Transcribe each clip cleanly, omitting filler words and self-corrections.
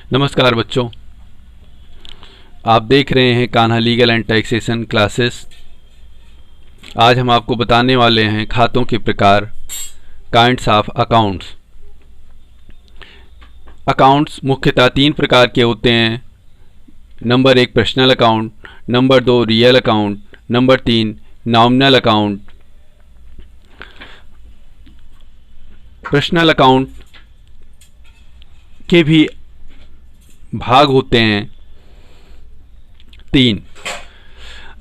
नमस्कार बच्चों, आप देख रहे हैं Kanha legal and taxation classes. आज हम आपको बताने वाले हैं खातों के प्रकार, काइंड्स ऑफ अकाउंट्स। अकाउंट्स मुख्यतः तीन प्रकार के होते हैं। Number 1 personal account, number 2 real account, number 3 nominal account. Personal account के भी भाग होते हैं 3।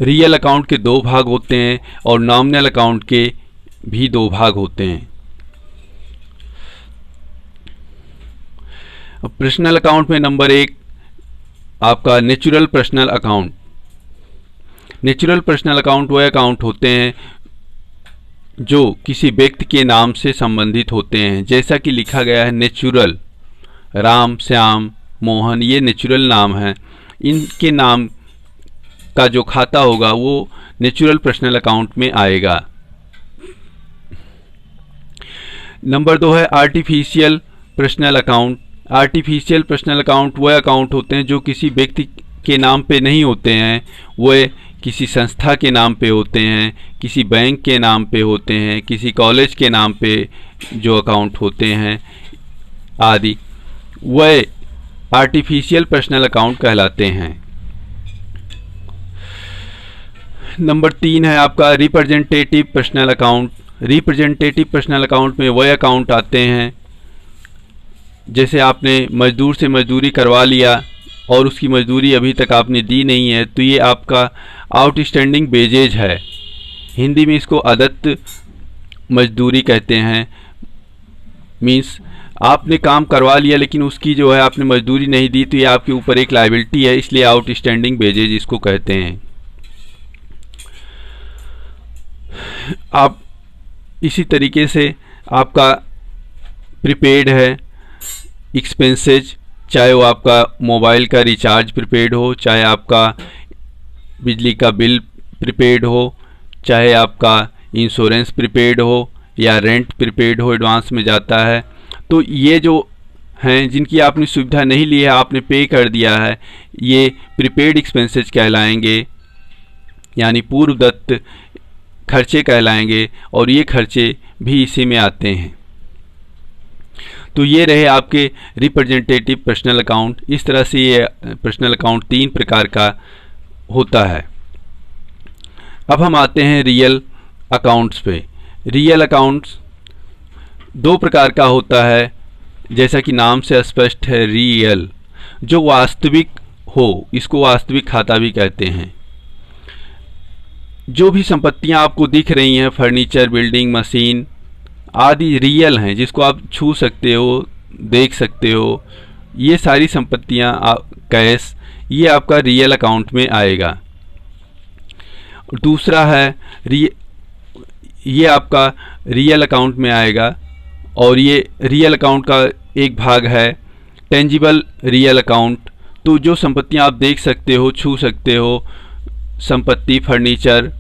रियल अकाउंट के 2 भाग होते हैं और नॉमिनल अकाउंट के भी 2 भाग होते हैं। पर्सनल अकाउंट में नंबर 1 आपका natural personal account. Natural personal account वह अकाउंट होते हैं जो किसी व्यक्ति के नाम से संबंधित होते हैं। जैसा कि लिखा गया है नेचुरल, राम, श्याम, मोहन, ये नेचुरल नाम है। इनके नाम का जो खाता होगा वो नेचुरल पर्सनल अकाउंट में आएगा। नंबर 2 है artificial personal account. Artificial personal account वह अकाउंट होते हैं जो किसी व्यक्ति के नाम पे नहीं होते हैं, वह किसी संस्था के नाम पे होते हैं, किसी बैंक के नाम पे होते हैं, किसी कॉलेज के नाम पे जो अकाउंट होते हैं आदि, वह आर्टिफिशियल पर्सनल अकाउंट कहलाते हैं। नंबर 3 है आपका representative personal account. Representative personal account में वह अकाउंट आते हैं जैसे आपने मजदूर से मजदूरी करवा लिया और उसकी मजदूरी अभी तक आपने दी नहीं है, तो ये आपका आउटस्टैंडिंग वेजेज है। हिंदी में इसको अदत्त मजदूरी कहते हैं। मीन्स आपने काम करवा लिया लेकिन उसकी जो है आपने मजदूरी नहीं दी, तो ये आपके ऊपर एक लायबिलिटी है, इसलिए आउटस्टैंडिंग वेजेज इसको कहते हैं। आप इसी तरीके से आपका प्रीपेड है एक्सपेंसेज, चाहे वो आपका मोबाइल का रिचार्ज प्रीपेड हो, चाहे आपका बिजली का बिल प्रीपेड हो, चाहे आपका इंश्योरेंस प्रीपेड हो या रेंट प्रीपेड हो, एडवांस में जाता है। तो ये जो हैं जिनकी आपने सुविधा नहीं ली है, आपने पे कर दिया है, ये प्रीपेड एक्सपेंसेस कहलाएंगे, यानी पूर्वदत्त खर्चे कहलाएंगे और ये खर्चे भी इसी में आते हैं। तो ये रहे आपके रिप्रेजेंटेटिव पर्सनल अकाउंट। इस तरह से ये पर्सनल अकाउंट 3 प्रकार का होता है। अब हम आते हैं रियल अकाउंट्स पे। रियल अकाउंट्स 2 प्रकार का होता है, जैसा कि नाम से स्पष्ट है, रियल, जो वास्तविक हो, इसको वास्तविक खाता भी कहते हैं। जो भी संपत्तियां आपको दिख रही हैं, फर्नीचर, बिल्डिंग, मशीन आदि रियल हैं, जिसको आप छू सकते हो, देख सकते हो, ये सारी संपत्तियां, कैश, ये आपका रियल अकाउंट में आएगा। दूसरा है ये आपका रियल अकाउंट में आएगा और ये रियल अकाउंट का एक भाग है टेंजिबल रियल अकाउंट। तो जो संपत्तियां आप देख सकते हो, छू सकते हो, संपत्ति, फर्नीचर,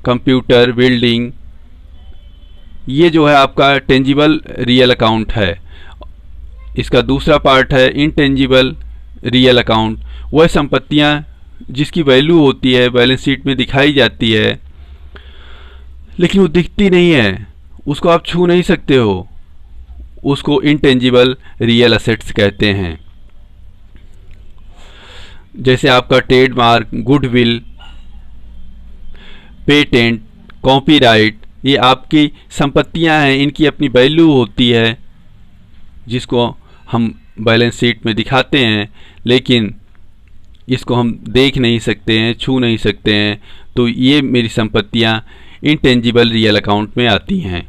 कंप्यूटर, बिल्डिंग, ये जो है आपका टेंजिबल रियल अकाउंट है। इसका दूसरा पार्ट है इनटेंजिबल रियल अकाउंट। वह संपत्तियां जिसकी वैल्यू होती है, बैलेंस शीट में दिखाई जाती है, लेकिन वो दिखती नहीं है, उसको आप छू नहीं सकते हो, उसको इनटेंजिबल रियल असेट्स कहते हैं। जैसे आपका ट्रेडमार्क, गुडविल, पेटेंट, कॉपीराइट, ये आपकी संपत्तियां हैं, इनकी अपनी वैल्यू होती है जिसको हम बैलेंस शीट में दिखाते हैं, लेकिन इसको हम देख नहीं सकते हैं, छू नहीं सकते हैं। तो ये मेरी संपत्तियां इनटेंजिबल रियल अकाउंट में आती हैं।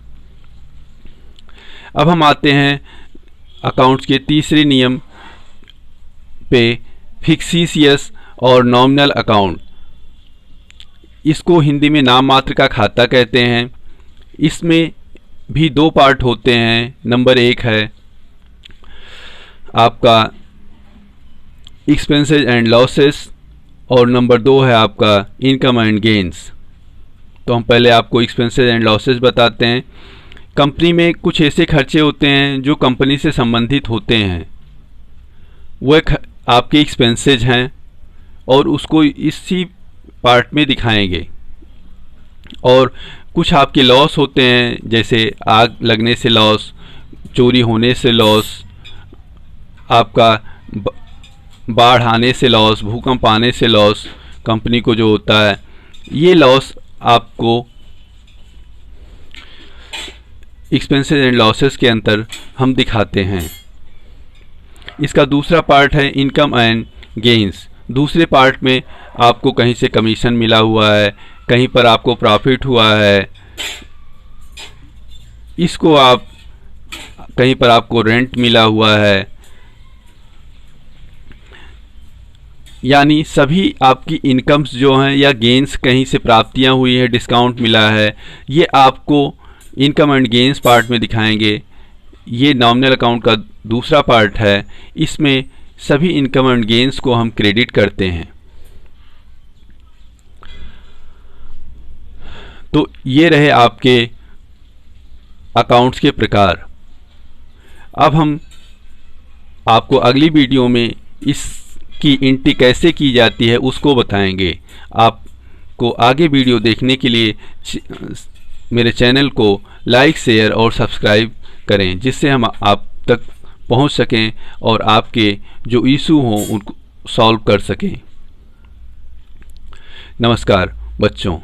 अब हम आते हैं अकाउंट्स के तीसरे नियम पे, फिक्सिशियस और नॉमिनल अकाउंट। इसको हिंदी में नाम मात्र का खाता कहते हैं। इसमें भी 2 पार्ट होते हैं। नंबर 1 है आपका एक्सपेंसेस एंड लॉसेस और नंबर 2 है आपका इनकम एंड गेन्स। तो हम पहले आपको एक्सपेंसेस एंड लॉसेस बताते हैं। कंपनी में कुछ ऐसे खर्चे होते हैं जो कंपनी से संबंधित होते हैं, वह आपके एक्सपेंसेज हैं और उसको इसी पार्ट में दिखाएंगे। और कुछ आपके लॉस होते हैं, जैसे आग लगने से लॉस, चोरी होने से लॉस, आपका बाढ़ आने से लॉस, भूकंप आने से लॉस कंपनी को जो होता है, ये लॉस आपको एक्सपेंसेस एंड लॉसेस के अंतर हम दिखाते हैं। इसका दूसरा पार्ट है इनकम एंड गेन्स। दूसरे पार्ट में आपको कहीं से कमीशन मिला हुआ है, कहीं पर आपको प्रॉफिट हुआ है, इसको आप कहीं पर आपको रेंट मिला हुआ है, यानी सभी आपकी इनकम्स जो हैं या गेन्स कहीं से प्राप्तियां हुई है, डिस्काउंट मिला है, ये आपको इनकम एंड गेन्स पार्ट में दिखाएंगे। ये नॉमिनल अकाउंट का दूसरा पार्ट है, इसमें सभी इनकम एंड गेन्स को हम क्रेडिट करते हैं। तो ये रहे आपके अकाउंट्स के प्रकार। अब हम आपको अगली वीडियो में इसकी एंट्री कैसे की जाती है उसको बताएंगे। आपको आगे वीडियो देखने के लिए मेरे चैनल को लाइक, शेयर और सब्सक्राइब करें, जिससे हम आप तक पहुंच सकें और आपके जो इशू हों उनको सॉल्व कर सकें। नमस्कार बच्चों।